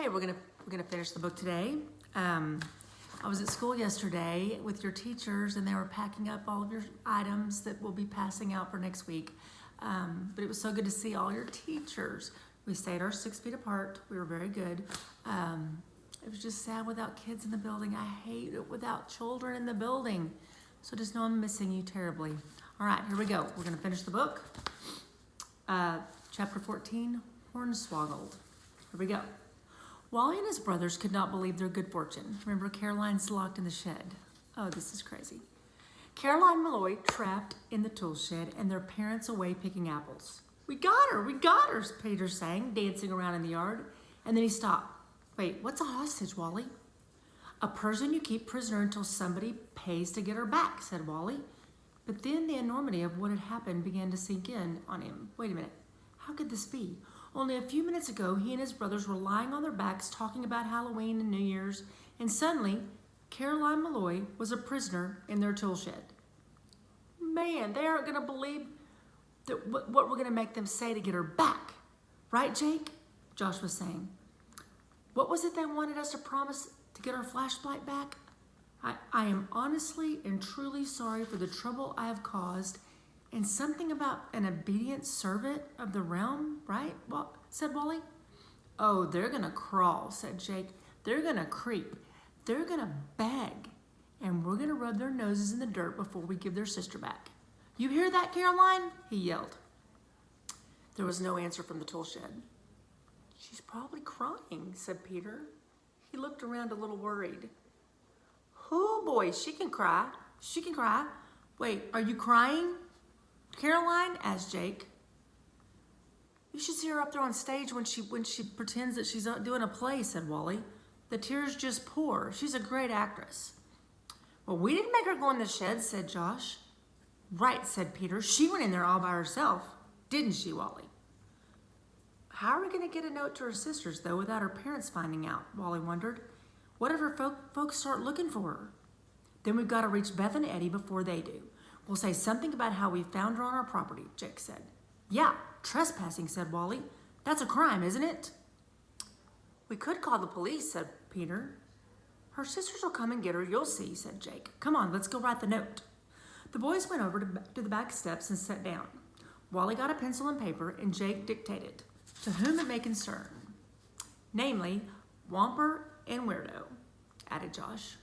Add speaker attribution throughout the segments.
Speaker 1: Okay, we're gonna finish the book today. I was at school yesterday with your teachers, and they were packing up all of your items that we'll be passing out for next week. But it was so good to see all your teachers. We stayed our 6 feet apart. We were very good. It was just sad without kids in the building. I hate it without children in the building. So just know I'm missing you terribly. All right, here we go. We're gonna finish the book. Chapter 14, Hornswoggled. Here we go. Wally and his brothers could not believe their good fortune. Remember, Caroline's locked in the shed. Oh, this is crazy. Caroline Malloy trapped in the tool shed and their parents away picking apples. We got her, Peter sang, dancing around in the yard. And then he stopped. Wait, what's a hostage, Wally? A person you keep prisoner until somebody pays to get her back, said Wally. But then the enormity of what had happened began to sink in on him. Wait a minute, how could this be? Only a few minutes ago, he and his brothers were lying on their backs talking about Halloween and New Year's, and suddenly, Caroline Malloy was a prisoner in their tool shed. Man, they aren't gonna believe that what we're gonna make them say to get her back. Right, Jake? Josh was saying. What was it they wanted us to promise to get our flashlight back? I am honestly and truly sorry for the trouble I have caused, and something about an obedient servant of the realm, right? Well, said Wally. Oh, they're gonna crawl, said Jake. They're gonna creep. They're gonna beg. And we're gonna rub their noses in the dirt before we give their sister back. You hear that, Caroline? He yelled. There was no answer from the tool shed. She's probably crying, said Peter. He looked around a little worried. Oh boy, she can cry. She can cry. Wait, are you crying, Caroline? Asked Jake. You should see her up there on stage when she pretends that she's doing a play, said Wally. The tears just pour. She's a great actress. Well, we didn't make her go in the shed, said Josh. Right, said Peter. She went in there all by herself, didn't she, Wally? How are we going to get a note to her sisters, though, without her parents finding out? Wally wondered. What if her folks start looking for her? Then we've got to reach Beth and Eddie before they do. We'll say something about how we found her on our property, Jake said. Yeah, trespassing, said Wally. That's a crime, isn't it? We could call the police, said Peter. Her sisters will come and get her, you'll see, said Jake. Come on, let's go write the note. The boys went over to the back steps and sat down. Wally got a pencil and paper, and Jake dictated. To whom it may concern. Namely, Whomper and Weirdo, added Josh.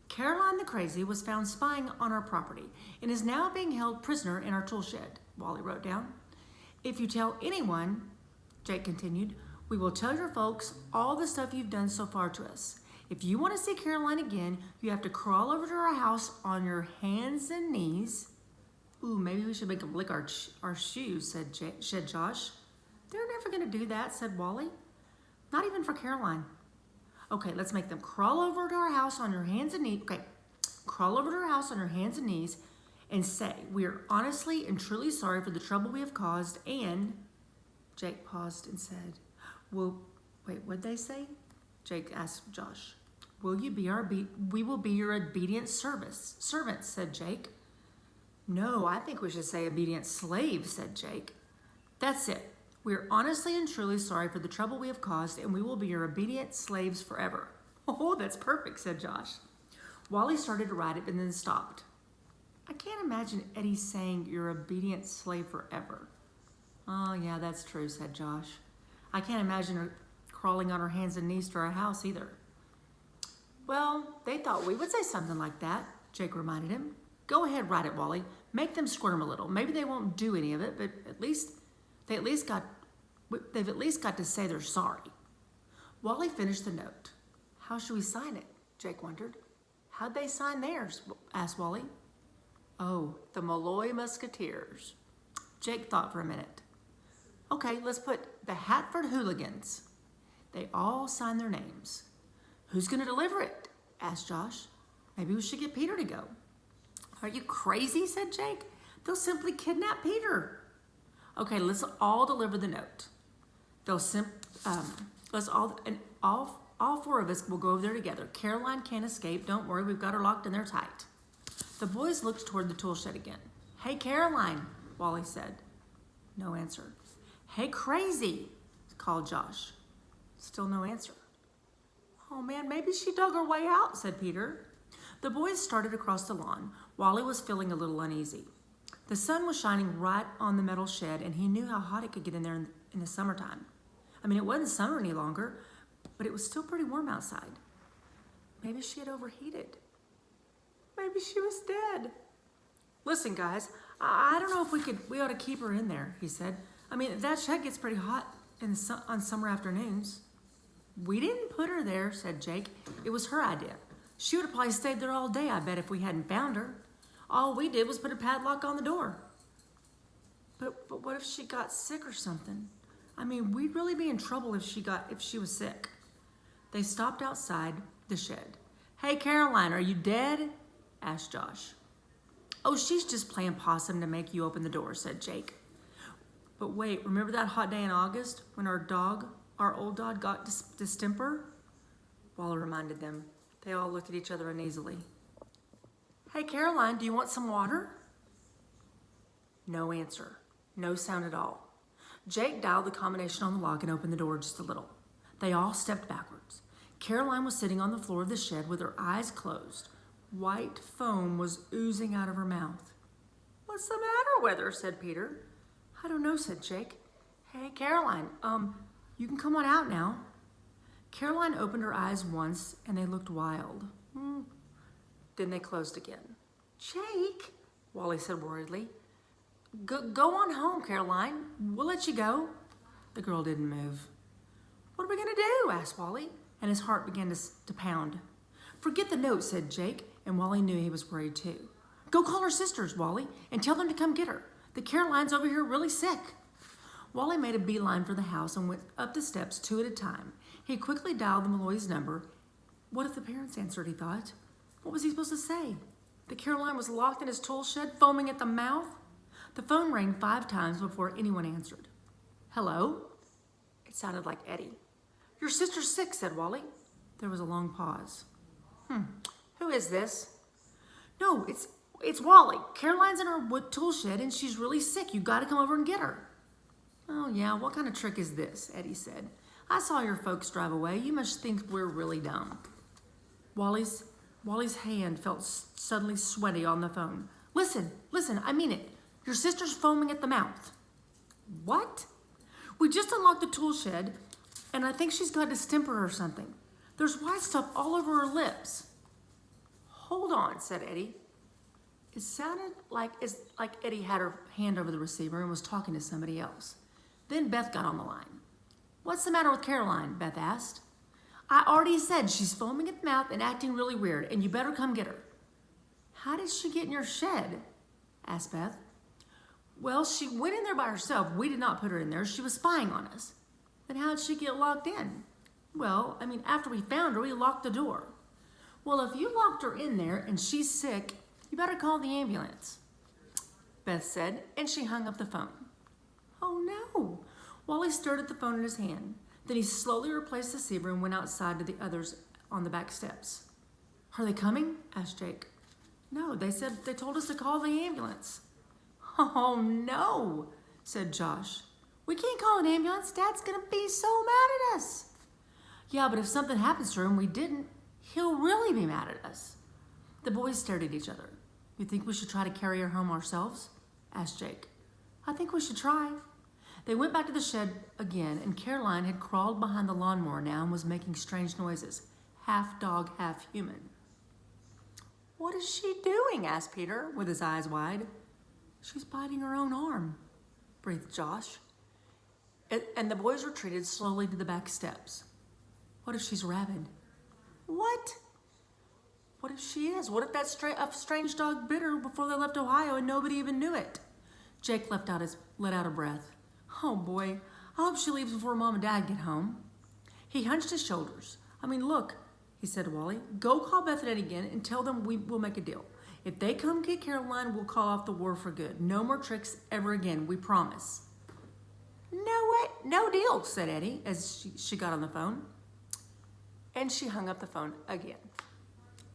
Speaker 1: Caroline the Crazy was found spying on our property and is now being held prisoner in our tool shed, Wally wrote down. If you tell anyone, Jake continued, we will tell your folks all the stuff you've done so far to us. If you want to see Caroline again, you have to crawl over to our house on your hands and knees. Ooh, maybe we should make them lick our shoes, said Josh. They're never going to do that, said Wally. Not even for Caroline. Okay, let's make them crawl over to our house on your hands and knees. Okay, crawl over to our house on your hands and knees and say, we are honestly and truly sorry for the trouble we have caused, and Jake paused and said, well, wait, what'd they say? Jake asked Josh. We will be your obedient servants, said Jake. No, I think we should say obedient slaves, said Jake. That's it. We are honestly and truly sorry for the trouble we have caused, and we will be your obedient slaves forever. Oh, that's perfect, said Josh. Wally started to write it and then stopped. I can't imagine Eddie saying your obedient slave forever. Oh, yeah, that's true, said Josh. I can't imagine her crawling on her hands and knees to our house either. Well, they thought we would say something like that, Jake reminded him. Go ahead, write it, Wally. Make them squirm a little. Maybe they won't do any of it, but they've at least got to say they're sorry. Wally finished the note. How should we sign it? Jake wondered. How'd they sign theirs? Asked Wally. Oh, the Malloy Musketeers. Jake thought for a minute. Okay, let's put the Hatford Hooligans. They all signed their names. Who's going to deliver it? Asked Josh. Maybe we should get Peter to go. Are you crazy? Said Jake. They'll simply kidnap Peter. Okay, let's all deliver the note. All four of us will go over there together. Caroline can't escape. Don't worry, we've got her locked in there tight. The boys looked toward the tool shed again. Hey, Caroline, Wally said. No answer. Hey, Crazy, called Josh. Still no answer. Oh man, maybe she dug her way out, said Peter. The boys started across the lawn. Wally was feeling a little uneasy. The sun was shining right on the metal shed, and he knew how hot it could get in there in the summertime. I mean, it wasn't summer any longer, but it was still pretty warm outside. Maybe she had overheated. Maybe she was dead. Listen, guys, I don't know if we ought to keep her in there, he said. I mean, that shed gets pretty hot on summer afternoons. We didn't put her there, said Jake. It was her idea. She would have probably stayed there all day, I bet, if we hadn't found her. All we did was put a padlock on the door. But what if she got sick or something? I mean, we'd really be in trouble if she was sick. They stopped outside the shed. Hey, Caroline, are you dead? Asked Josh. Oh, she's just playing possum to make you open the door, said Jake. But wait, remember that hot day in August when our old dog got distemper? Wally reminded them. They all looked at each other uneasily. Hey, Caroline, do you want some water? No answer. No sound at all. Jake dialed the combination on the lock and opened the door just a little. They all stepped backwards. Caroline was sitting on the floor of the shed with her eyes closed. White foam was oozing out of her mouth. What's the matter with her? Said Peter. I don't know, said Jake. Hey, Caroline, you can come on out now. Caroline opened her eyes once and they looked wild. Then they closed again. Jake, Wally said worriedly. Go on home, Caroline. We'll let you go. The girl didn't move. What are we gonna do? Asked Wally, and his heart began to pound. Forget the note, said Jake, and Wally knew he was worried too. Go call her sisters, Wally, and tell them to come get her. The Caroline's over here really sick. Wally made a beeline for the house and went up the steps 2 at a time. He quickly dialed the Malloy's number. What if the parents answered, he thought. What was he supposed to say? The Caroline was locked in his tool shed, foaming at the mouth? The phone rang 5 times before anyone answered. Hello? It sounded like Eddie. Your sister's sick, said Wally. There was a long pause. Who is this? No, it's Wally. Caroline's in her wood tool shed and she's really sick. You gotta come over and get her. Oh yeah, what kind of trick is this? Eddie said. I saw your folks drive away. You must think we're really dumb. Wally's hand felt suddenly sweaty on the phone. Listen, I mean it. Your sister's foaming at the mouth. What? We just unlocked the tool shed and I think she's got distemper or something. There's white stuff all over her lips. Hold on, said Eddie. It sounded like Eddie had her hand over the receiver and was talking to somebody else. Then Beth got on the line. What's the matter with Caroline? Beth asked. I already said she's foaming at the mouth and acting really weird, and you better come get her. How did she get in your shed? Asked Beth. Well, she went in there by herself. We did not put her in there. She was spying on us. Then how did she get locked in? Well, after we found her, we locked the door. Well, if you locked her in there and she's sick, you better call the ambulance, Beth said, and she hung up the phone. Oh no! Wally stared at the phone in his hand. Then he slowly replaced the receiver and went outside to the others on the back steps. Are they coming? Asked Jake. No, they told us to call the ambulance. Oh no, said Josh. We can't call an ambulance. Dad's gonna be so mad at us. Yeah, but if something happens to her and we didn't, he'll really be mad at us. The boys stared at each other. You think we should try to carry her home ourselves? Asked Jake. I think we should try. They went back to the shed again, and Caroline had crawled behind the lawnmower now and was making strange noises, half dog, half human. What is she doing? Asked Peter, with his eyes wide. She's biting her own arm, breathed Josh. And the boys retreated slowly to the back steps. What if she's rabid? What? What if she is? What if that strange dog bit her before they left Ohio and nobody even knew it? Jake let out a breath. Oh boy, I hope she leaves before Mom and Dad get home. He hunched his shoulders. Look, he said to Wally, go call Beth and Ed again and tell them we'll make a deal. If they come get Caroline, we'll call off the war for good. No more tricks ever again, we promise. No deal, said Eddie as she got on the phone. And she hung up the phone again.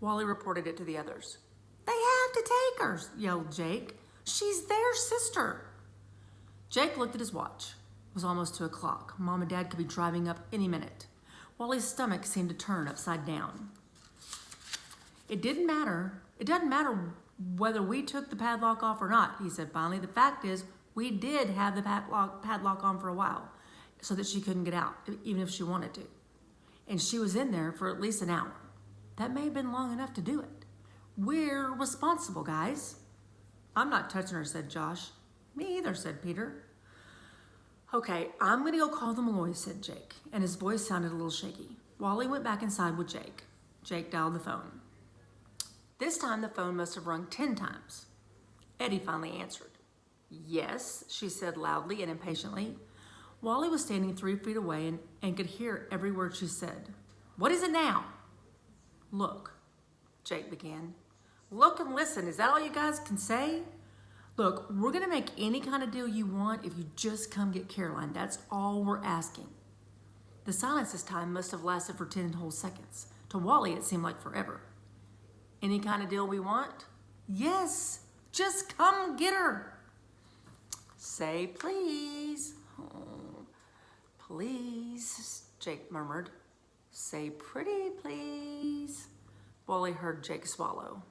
Speaker 1: Wally reported it to the others. They have to take her, yelled Jake. She's their sister. Jake looked at his watch. It was almost 2 o'clock. Mom and Dad could be driving up any minute. Wally's stomach seemed to turn upside down. It doesn't matter whether we took the padlock off or not, he said finally. The fact is, we did have the padlock on for a while so that she couldn't get out, even if she wanted to. And she was in there for at least an hour. That may have been long enough to do it. We're responsible, guys. I'm not touching her, said Josh. Me either, said Peter. Okay, I'm gonna go call the Malloys, said Jake, and his voice sounded a little shaky. Wally went back inside with Jake. Jake dialed the phone. This time the phone must have rung 10 times. Eddie finally answered. Yes, she said loudly and impatiently. Wally was standing 3 feet away and could hear every word she said. What is it now? Look, Jake began. Look and listen, is that all you guys can say? Look, we're gonna make any kind of deal you want if you just come get Caroline. That's all we're asking. The silence this time must have lasted for 10 whole seconds. To Wally, it seemed like forever. Any kind of deal we want? Yes, just come get her. Say please. Oh, please, Jake murmured. Say pretty please. Wally heard Jake swallow.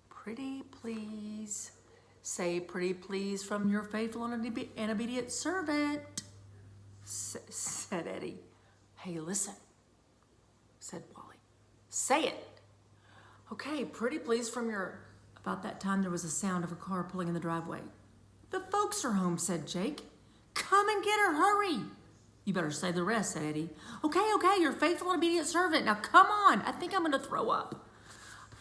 Speaker 1: Pretty please. Say pretty please from your faithful and obedient servant, said Eddie. Hey, listen, said Wally. Say it. Okay, pretty please from your... About that time, there was a sound of a car pulling in the driveway. The folks are home, said Jake. Come and get her, hurry. You better say the rest, said Eddie. Okay, your faithful and obedient servant. Now come on, I think I'm gonna throw up,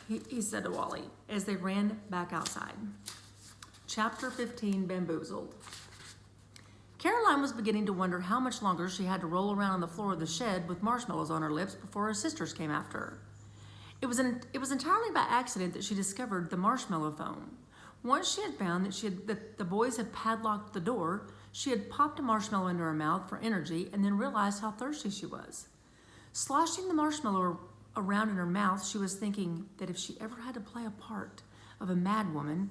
Speaker 1: he said to Wally as they ran back outside. Chapter 15, Bamboozled. Caroline was beginning to wonder how much longer she had to roll around on the floor of the shed with marshmallows on her lips before her sisters came after her. It was entirely by accident that she discovered the marshmallow phone. Once she had found that the boys had padlocked the door, she had popped a marshmallow into her mouth for energy and then realized how thirsty she was. Sloshing the marshmallow around in her mouth, she was thinking that if she ever had to play a part of a mad woman,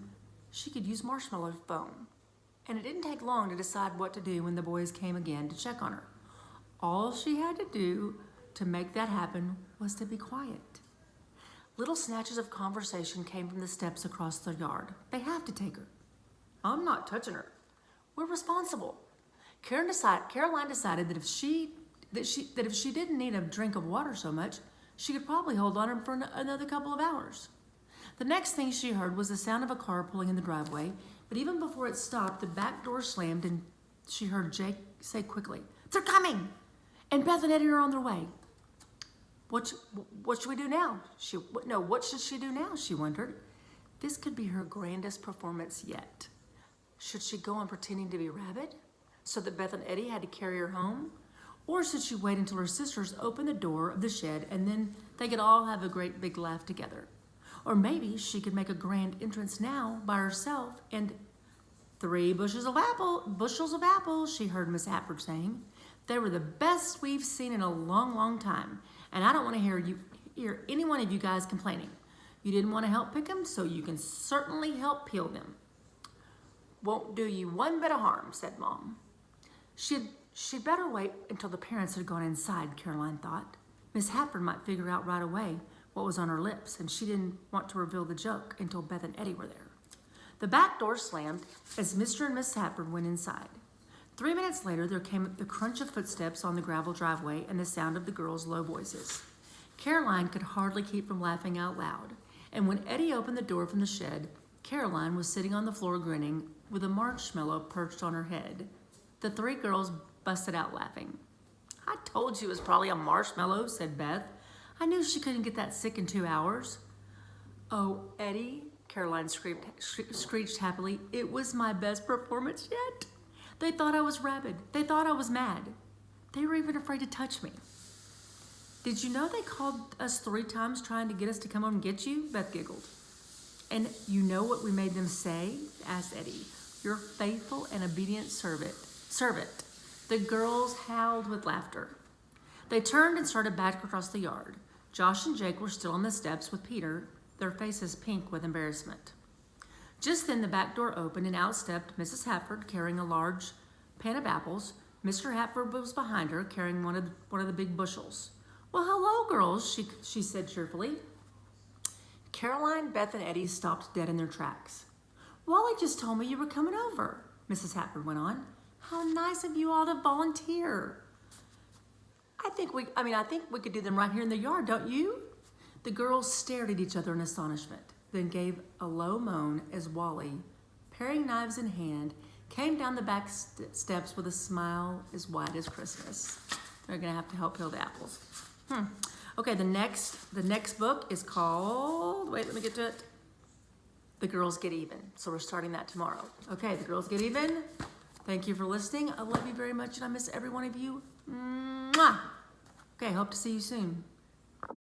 Speaker 1: she could use marshmallow phone. And it didn't take long to decide what to do when the boys came again to check on her. All she had to do to make that happen was to be quiet. Little snatches of conversation came from the steps across the yard. They have to take her. I'm not touching her. We're responsible. Caroline decided that if she didn't need a drink of water so much, she could probably hold on for another couple of hours. The next thing she heard was the sound of a car pulling in the driveway, but even before it stopped, the back door slammed and she heard Jake say quickly, "They're coming!" And Beth and Eddie are on their way. What should we do now? What should she do now? She wondered. This could be her grandest performance yet. Should she go on pretending to be rabid so that Beth and Eddie had to carry her home? Or should she wait until her sisters opened the door of the shed and then they could all have a great big laugh together? Or maybe she could make a grand entrance now by herself and 3 bushels of apples, she heard Miss Hatford saying. They were the best we've seen in a long, long time. And I don't want to hear any one of you guys complaining. You didn't want to help pick them, so you can certainly help peel them. Won't do you one bit of harm, said Mom. She'd better wait until the parents had gone inside, Caroline thought. Miss Hatford might figure out right away what was on her lips, and she didn't want to reveal the joke until Beth and Eddie were there. The back door slammed as Mr. and Miss Hatford went inside. 3 minutes later, there came the crunch of footsteps on the gravel driveway and the sound of the girls' low voices. Caroline could hardly keep from laughing out loud, and when Eddie opened the door from the shed, Caroline was sitting on the floor grinning with a marshmallow perched on her head. The 3 girls busted out laughing. I told you it was probably a marshmallow, said Beth. I knew she couldn't get that sick in 2 hours. Oh, Eddie, Caroline screeched happily, it was my best performance yet. They thought I was rabid. They thought I was mad. They were even afraid to touch me. Did you know they called us 3 times trying to get us to come home and get you? Beth giggled. And you know what we made them say? Asked Eddie. Your faithful and obedient servant. The girls howled with laughter. They turned and started back across the yard. Josh and Jake were still on the steps with Peter, their faces pink with embarrassment. Just then the back door opened and out stepped Mrs. Hatford carrying a large pan of apples, Mr. Hatford was behind her, carrying one of the big bushels. Well, hello, girls, she said cheerfully. Caroline, Beth, and Eddie stopped dead in their tracks. Wally just told me you were coming over, Mrs. Hatford went on. How nice of you all to volunteer. I think we could do them right here in the yard, don't you? The girls stared at each other in astonishment, then gave a low moan as Wally, paring knives in hand, came down the back steps with a smile as wide as Christmas. They're gonna have to help peel the apples. Okay, the next book is called, wait, let me get to it. The Girls Get Even. So we're starting that tomorrow. Okay, The Girls Get Even. Thank you for listening. I love you very much and I miss every one of you. Mwah! Okay, hope to see you soon.